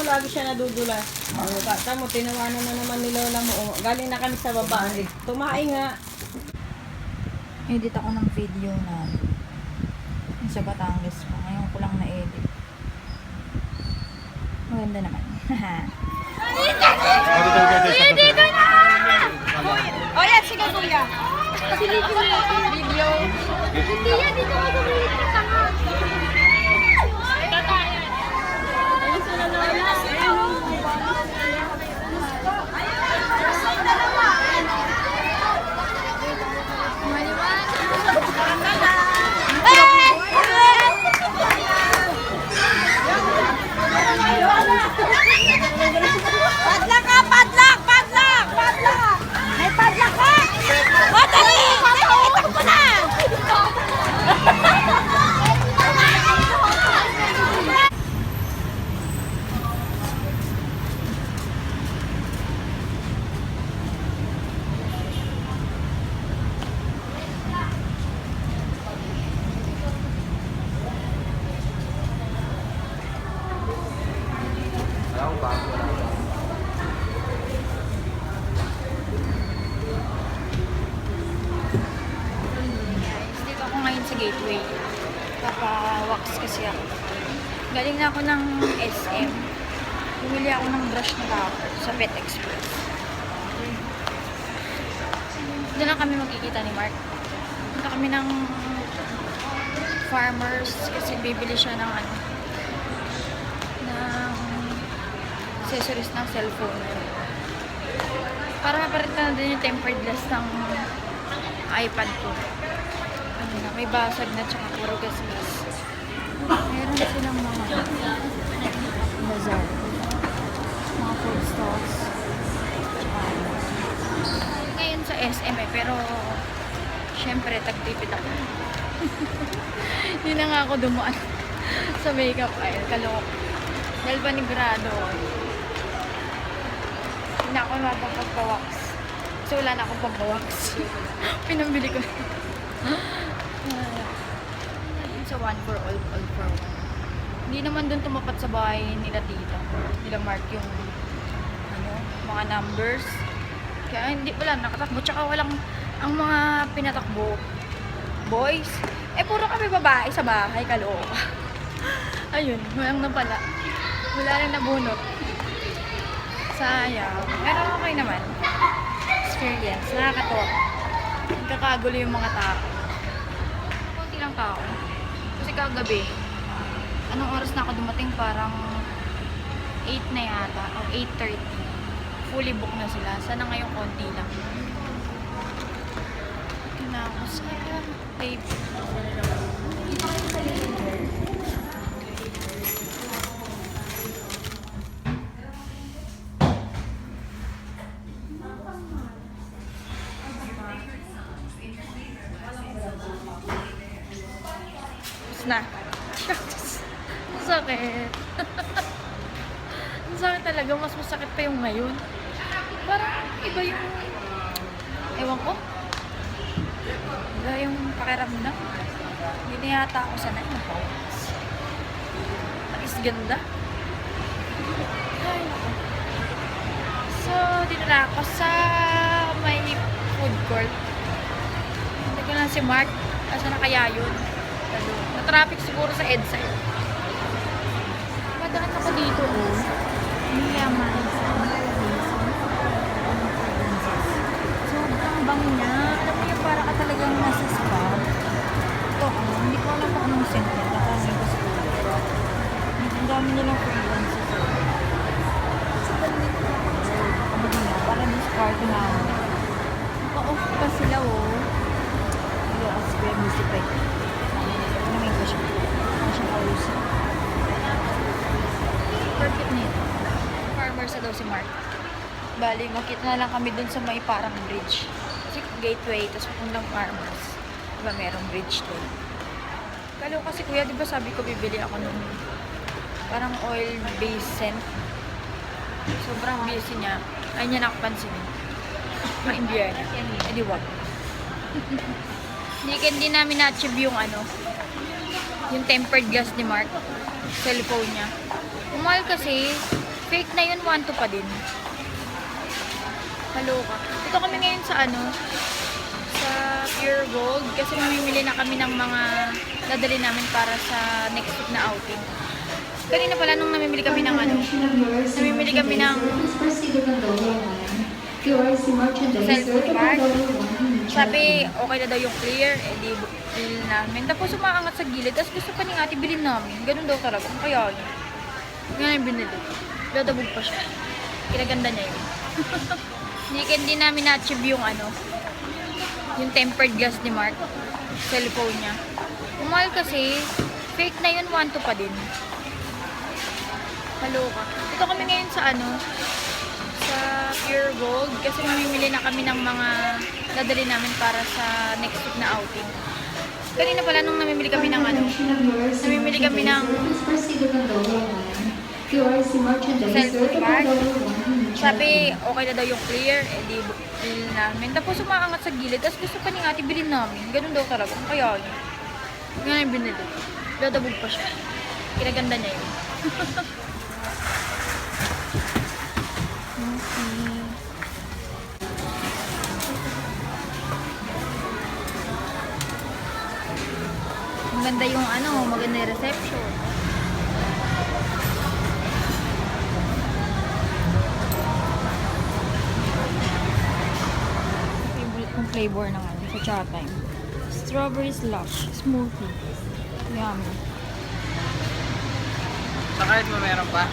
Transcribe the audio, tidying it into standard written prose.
lagi siya nadudulas. Kata mo, tinawanan na naman ni Lola mo. Galing na kami sa baba. Tumae nga. Edit ako ng video na sa Batangas pa. Ngayon ko lang na-edit. Maganda naman. Dito na! O yan, sige kuya. Video. Hindi yan, dito ka gumamit ng tanga. Ayun sila Lola. Padlak ka! Padlak! Padlak! Padlak! May padlak ka! O, dali! Takbo na! Dito ako ngayon sa Gateway. Papa-wax kasi ako. Galing na ako ng SM. Bumili ako ng brush na tao sa Pet Express. Doon na kami magkikita ni Mark. Punta kami ng Farmers kasi bibili siya ng ng accessories ng cellphone. Para mapalit na din yung tempered glass ng iPad ko. Ano na, may basag na tsaka puro gas-gas. Meron silang mga bazaar. Mga food stalls. Tsaka ano. Ngayon sa SM pero syempre tagtipid ako. Hindi na nga ako dumaan sa makeup aisle. Kalok. Dahil panigurado. Hindi na ako mapapagpawax. So wala na akong pagpawax. Pinambili ko. Sa one for all for one. Hindi naman dun tumapat sa bahay nila tita. Nila Mark yung mga numbers. Kaya hindi wala nakatakbo. Tsaka walang ang mga pinatakbo boys. Puro kami babae sa bahay. Kalooka. Ayun. Walang na pala. Wala rin nabunot. Sayang. Pero okay naman. Experience. Nakakatawa. Nagkakagulo yung mga tao. Kunti lang tao. Kasi kagabi, anong oras na ako dumating? Parang 8 na yata. O 8:30. Fully book na sila. Sana ngayon konti lang. Ito na ako sa tape. Na. Sakit. Ang sakit talaga. Mas masakit pa yung ngayon. Parang iba yung ewan ko. Iba yung pakiramdam. Hindi na yata ako sanay na po. Patis ganda. Ay, nako. So, dito na ako sa may food court. Hindi ko lang si Mark. Asa na kaya yun? Na-traffic siguro sa EDSA. Madaan ako dito, oh. Mayaman. Sobrang bango niya. Alam mo yung para ka talagang nasa spa. Ito, hindi ko alam kung anong scent niya. Nakasin ko siguro. Ang dami nilang fragrances. Para din sa party namin. Naka-off pa sila, oh. Hello, Aspen Music. Namin ko siya. Siya kausap. Perfect nito. Farmers na daw si Mark. Bali, makita na lang kami dun sa may parang bridge. Kasi gateway, tapos pupuntang Farmers. Diba merong bridge dun. Kalo kasi kuya, diba sabi ko bibili ako nung parang oil-based scent. Sobrang busy niya. Ay niya nakapansinin. Ma-Indian. Eh di wag. Hindi namin na-achieve yung yung tempered glass ni Mark. Cellphone niya. Umahal kasi Fake na yun, 1-2 pa din. Kaloka. Dito kami ngayon sa sa Pure Gold kasi mamimili na kami ng mga dadali namin para sa next week na outing. Kanina pala nung namimili kami ng namimili kami ng cellphone bag. Sabi, okay na daw yung clear, di bilhin namin. Tapos umaangat sa gilid, tapos gusto pa ni ate bilhin namin. Ganun daw talaga. Kaya yun. Nga yung binili. Dadabog pa siya. Kinaganda niya yun. Hindi namin na-achieve yung yung tempered glass ni Mark. Cellphone niya. Umahal kasi, fake na yun, 1-2 pa din. Kaloka. Dito kami ngayon sa sa Pure Gold kasi mamimili na kami ng mga dadali namin para sa next week na outing. Kanina pala nung namimili kami ng namimili kami ng cellphone bag. Sabi, okay na daw yung clear, di bilhin namin. Tapos umaangat sa gilid, tapos gusto pa ni ate bilhin namin. Ganun daw talaga. Kaya yun. Nga yung binili. Dadabog pa siya. Kinaganda niya yun. Maganda yung maganda yung reception. Favorite kong flavor ng sa Chatime. Strawberry slush smoothie. Yummy. Sa kahit mo meron pa?